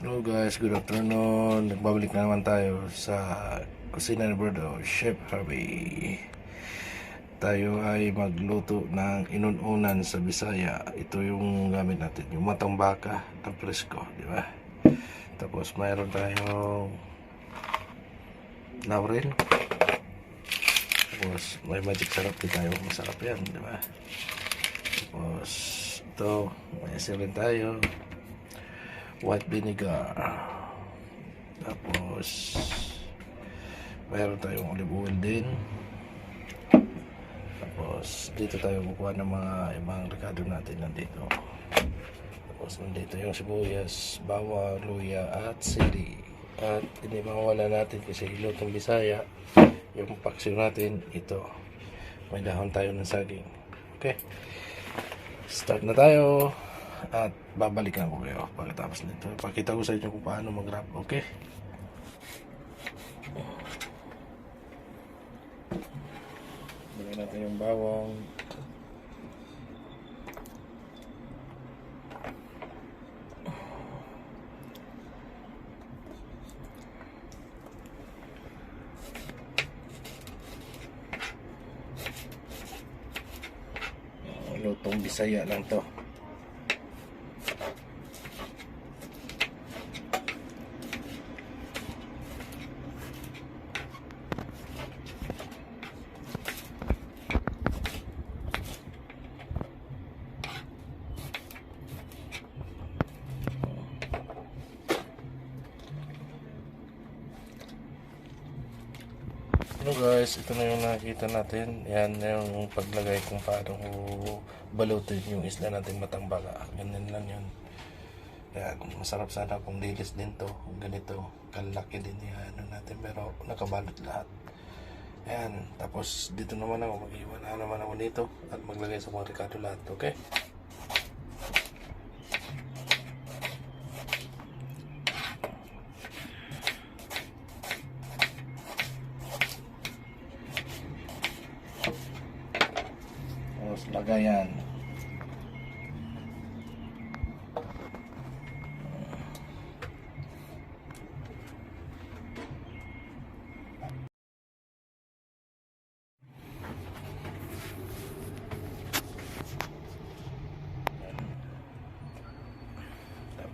Hello guys, good afternoon. Nagbabalik na naman tayo sa kusina ni Brother Chef Harvey. Tayo ay magluto ng inununan sa Bisaya. Ito yung gamit natin, yung matang baka na presko, di ba? Tapos mayroon tayong laurel. Tapos may magic sarap din tayo, masarap yan, di ba? Tapos ito, may asin tayo, white vinegar. Tapos mayroon tayong olive oil din. Tapos dito tayo kukuha ng mga ibang rekado natin nandito. Tapos nandito yung sibuyas, bawang, luya at sili. At hindi mawala natin kasi ilutong Bisaya, yung paksiw natin ito. May dahon tayo ng saging. Okay, start na tayo. At babalikan ko kayo pagkatapos nito. Pakita ko sa inyo kung paano mag-wrap. Okay? Lagyan natin yung bawang. Lutong Bisaya lang to. Hello guys, ito na yung nakikita natin. Yan yung paglagay kung paano balutin yung isla natin matambaka. Ganyan lang yun. Yan, masarap sana kung lilis din to. Ganito, kalaki din yan ano natin, pero nakabalot lahat. Yan, tapos dito naman ako mag-iwan naman ako dito at maglagay sa mga rekado lahat. Okay? Tapos lagayan.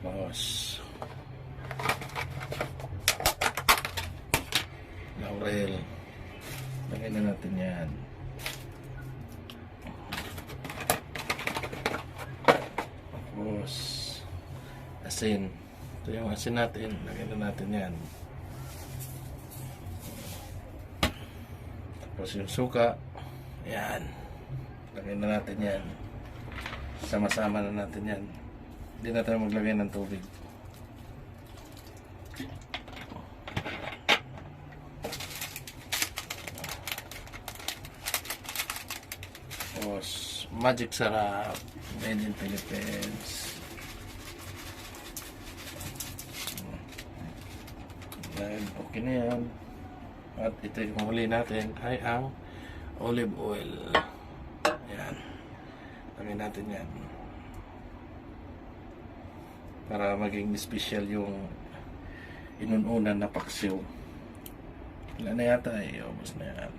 Tapos laurel. Lagyan na natin yan. Tapos asin. Ito yung asin natin. Lagyan na natin yan. Tapos yung suka. Yan. Lagyan na natin yan. Sama-sama na natin yan. Hindi na tayo maglagay ng tubig. Tapos magic sarap, made in Philippines. Dahil okay na yan. At ito yung huli natin ay ang olive oil. Yan. Lagyan natin yan para maging special yung inununan na paksiw. Wala na yata eh, ubos na yan.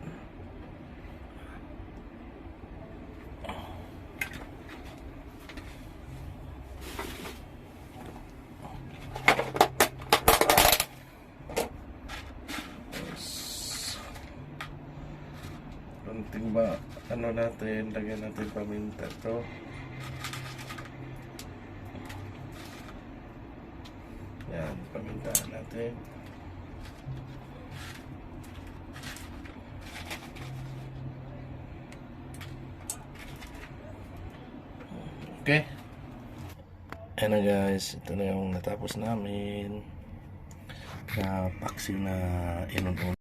Kunting ba ano natin, lagyan natin paminta to. Yan, paminta natin. Okay. Ayan na guys, ito na yung natapos namin na paksiw na inununan.